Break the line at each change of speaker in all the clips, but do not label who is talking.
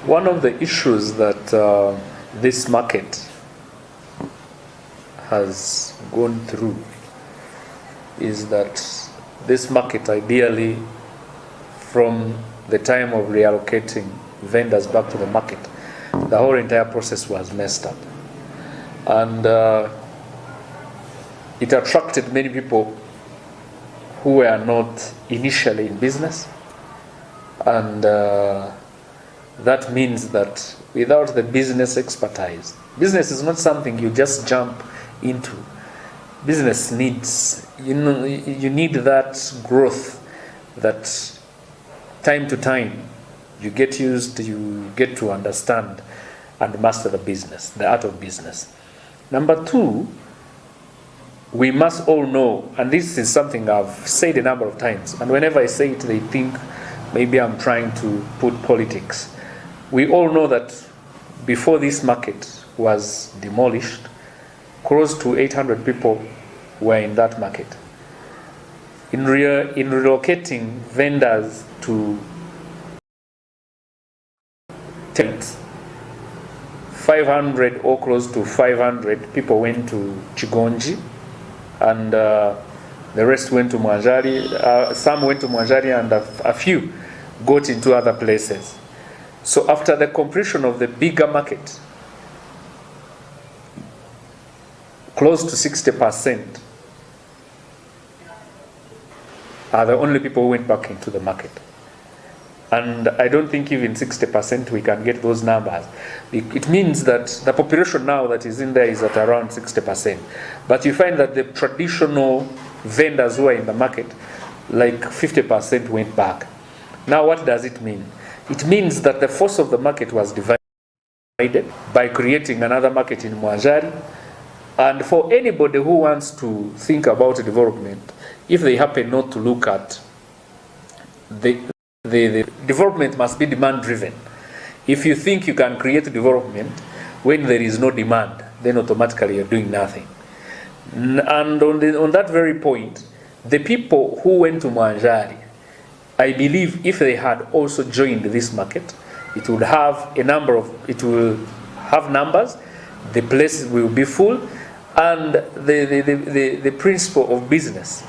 One of the issues that this market has gone through is that this market, ideally, from the time of reallocating vendors back to the market, the whole entire process was messed up. And it attracted many people who were not initially in business. And that means that without the business expertise, business is not something you just jump into. Business needs, you need that growth, that time to time you get used, you get to understand and master the business, the art of business. Number two, we must all know, and this is something I've said a number of times, and whenever I say it, they think maybe I'm trying to put politics. We all know that before this market was demolished, close to 800 people were in that market. In relocating vendors to tents, 500 or close to 500 people went to Kigezi, and the rest went to Mwanjari. Some went to Mwanjari, and a few got into other places. So after the completion of the bigger market, close to 60% are the only people who went back into the market. And I don't think even 60% we can get those numbers. It means that the population now that is in there is at around 60%. But you find that the traditional vendors who are in the market, like 50% went back. Now what does it mean? It means that the force of the market was divided by creating another market in Mwanjari. And for anybody who wants to think about development, if they happen not to look at the development must be demand driven. If you think you can create development when there is no demand, then automatically you're doing nothing. And on that very point, the people who went to Mwanjari, I believe if they had also joined this market, it would have numbers, the place will be full, and the principle of business.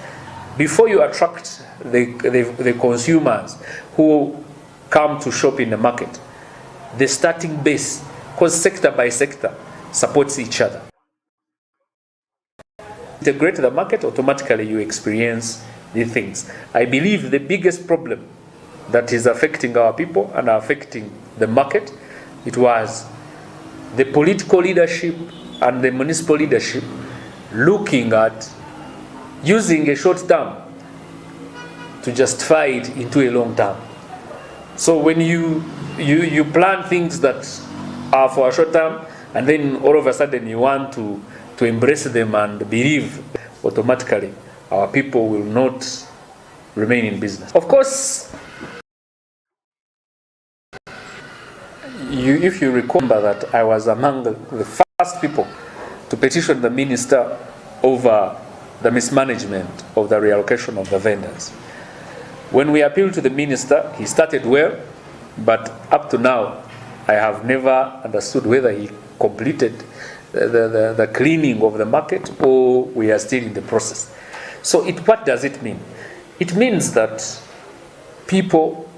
Before you attract the consumers who come to shop in the market, the starting base, because sector by sector supports each other. Integrate the market, automatically you experience these things. I believe the biggest problem that is affecting our people and affecting the market, it was the political leadership and the municipal leadership looking at using a short term to justify it into a long term. So when you plan things that are for a short term, and then all of a sudden you want to embrace them and believe, automatically our people will not remain in business. Of course, if you remember that I was among the first people to petition the minister over the mismanagement of the reallocation of the vendors. When we appealed to the minister, he started well, but up to now, I have never understood whether he completed the cleaning of the market or we are still in the process. So what does it mean? It means that people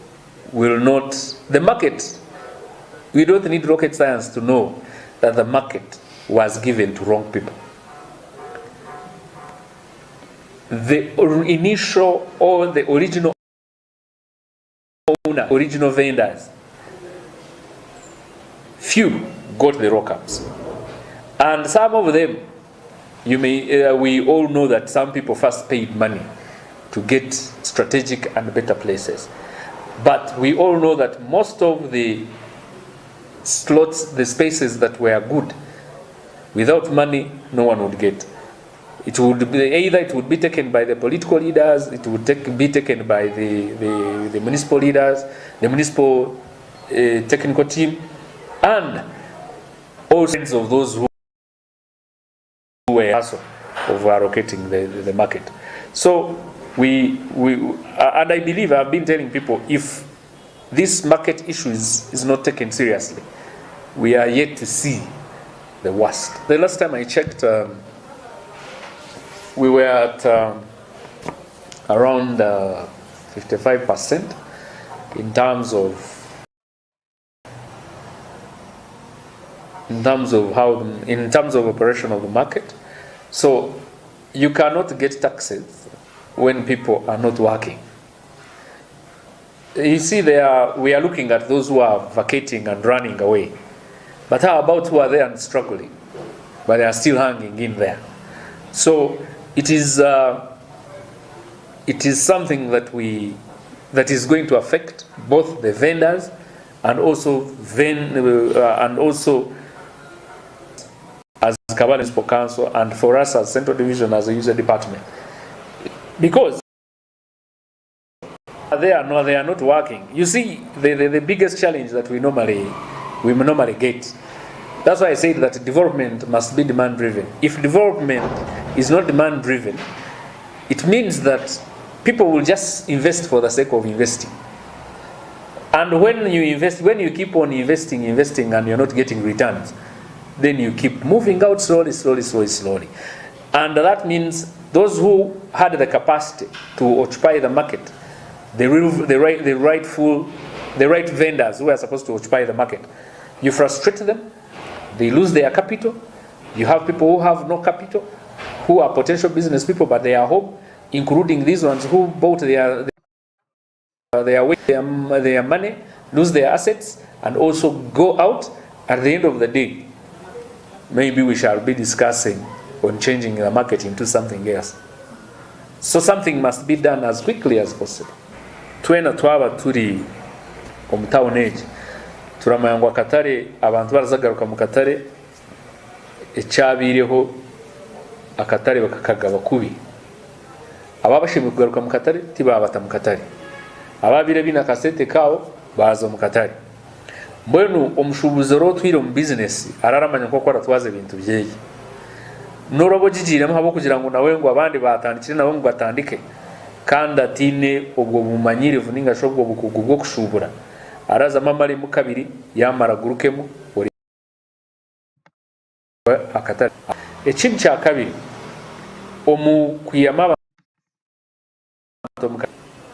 will not, the market, we don't need rocket science to know that the market was given to wrong people. The initial or the original owner, original vendors, few got the lockups. And some of them, we all know that some people first paid money to get strategic and better places. But we all know that most of the slots, the spaces that were good, without money, no one would get. It would be either it would be taken by the political leaders, it would be taken by the municipal leaders, the municipal technical team, and all kinds of those who were also of allocating the market. So and I believe I've been telling people, if this market issue is not taken seriously. We are yet to see the worst. The last time I checked, we were at around 55% in terms of operation of the market. So you cannot get taxes when people are not working. You see, we are looking at those who are vacating and running away. But how about who are there and struggling, but they are still hanging in there? So it is something that is going to affect both the vendors and also as Kabale Municipal Council, and for us as Central Division, as a user department, because they are not working. You see, the biggest challenge that we normally get. That's why I said that development must be demand driven. If development is not demand driven, it means that people will just invest for the sake of investing. And when you keep on investing and you're not getting returns, then you keep moving out slowly. And that means those who had the capacity to occupy the market, the right vendors who are supposed to occupy the market, you frustrate them, they lose their capital. You have people who have no capital, who are potential business people, but they are home, including these ones who bought their money, lose their assets, and also go out. At the end of the day, maybe we shall be discussing on changing the market into something else. So something must be done as quickly as possible. Twena twaba turi mu town age, turamanywa Katare, abantu barazagaruka mu Katare, ecyabireho akatare bakakagaba kubi. Ababashimye kugaruka mu Katare tibabata mu Katare, ababire bina kasete kawo baza mu Katare. Mbwenu omushubuzi rotwire mu business araramanya ko akora twaze ibintu byeye. Norobo jijiremo habo kugira ngo nawe ngo abandi batandikire nawe ngo atandike, kandi atine ubwo bumanyirivu n'ingashobwo bukugu bwo kushubura. Araza mamari mu kabiri yamara gurukemo akatare. Ekintu kya kabiri omu kuyama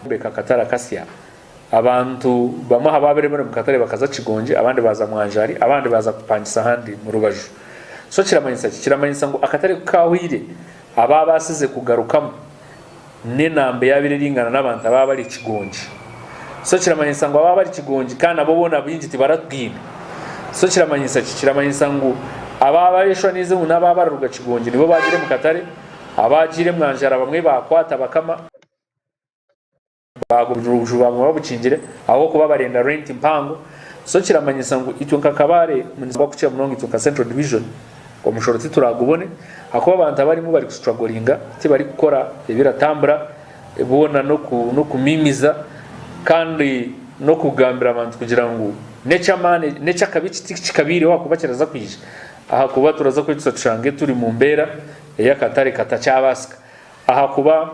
beka katara kasya abantu bamwe hababere mu Katare bakaza Kigonje, abandi baza Mwanjari, abandi baza kupangisa handi mu Rubaju. So kiramanyisa ngo akatare kawire ababa basize kugarukamo nenambe yabire ringana n'abantu ababa bari Kigonje. So kiramanyisa ngo ababa bari Kigonje kandi abo bona binjiti baratwina. So kiramanyisa ngo ababa barishwa nize unaba bararuga Kigonje nibo bagire mu Katare, abagire Mwanjara bamwe bakwata bakama bagujuju bamwe babucingire aho kuba barenda rent impango. So kiramanyisa ngo icyo Kabale Municipal kucya munongo icyo Central Division ko mushoroti turagubone akoba abantu barimo bari strugglinga ti bari gukora ibiratambura ebona no kumimiza kandi no kugambira abantu kugira ngo necha kabici kikabire wakubakiraza kwije aha kuba turaza kwitsa tushange turi mu mbera ya Katare katacyabasika aha kuba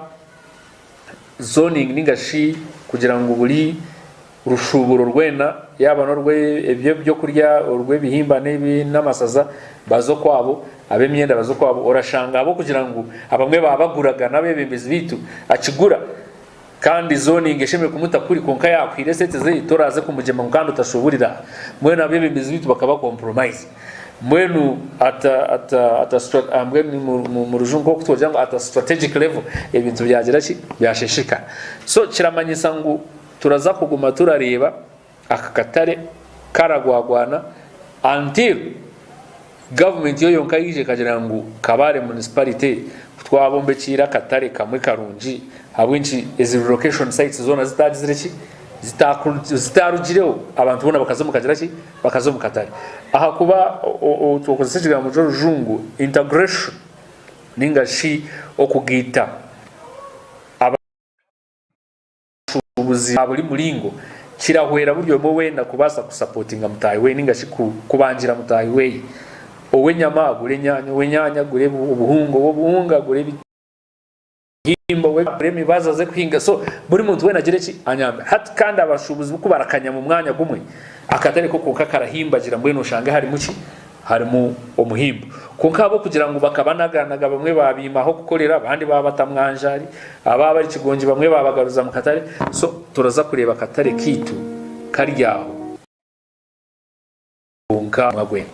zoning ningashi kugira ngo buri rushuburo rwena yaba no rwe ebyo byo kurya urwe bihimba nebi n'amasaza bazo kwabo abemyenda bazo kwabo orashanga abo kugira ngo abamwe babaguraga nabebembezi bitu akigura kandi zoning esheme kumuta kuri konka yakwire sete ze toraze kumujema kandi utashuburira mwena abebembezi bitu bakaba compromise mwenu mwenu mu rujungo kutoja ngo at strategic level ebintu byagira ki byasheshika. So kiramanyisa ngo turaza kuguma turareba akakatare karagwagwana until government yo yonka yije kagira ngo Kabale Municipality twabombekira Katare kamwe karungi habwinchi is relocation sites zona zitagizireki zitarugireho abantu bona bakazo mukagira ki bakazo mu Katare aha kuba tukozesejwe mu Rujungu integration ningashi okugita ubuzi abuli mulingo kirahwera buryo mo wenda kubasa kusupportinga mutayi we ningashi kubangira mutayi we owenyama gure nyanya wenyanya gure ubuhungo gure himbo we premi bazaze kuhinga so buri muntu we nagire ki anyambe hat kandi abashubuzi buko barakanya mu mwanya gumwe akatari ko karahimbagira mbwe no shanga hari muki harimo umuhimbo kunkabo kugira ngo bakabanaganaga bamwe babimaho gukorera abandi baba batamwanjari ababa ari kigonji bamwe babagaruza mu katare so turaza kureba katare kitu karyaho kunka mwagwe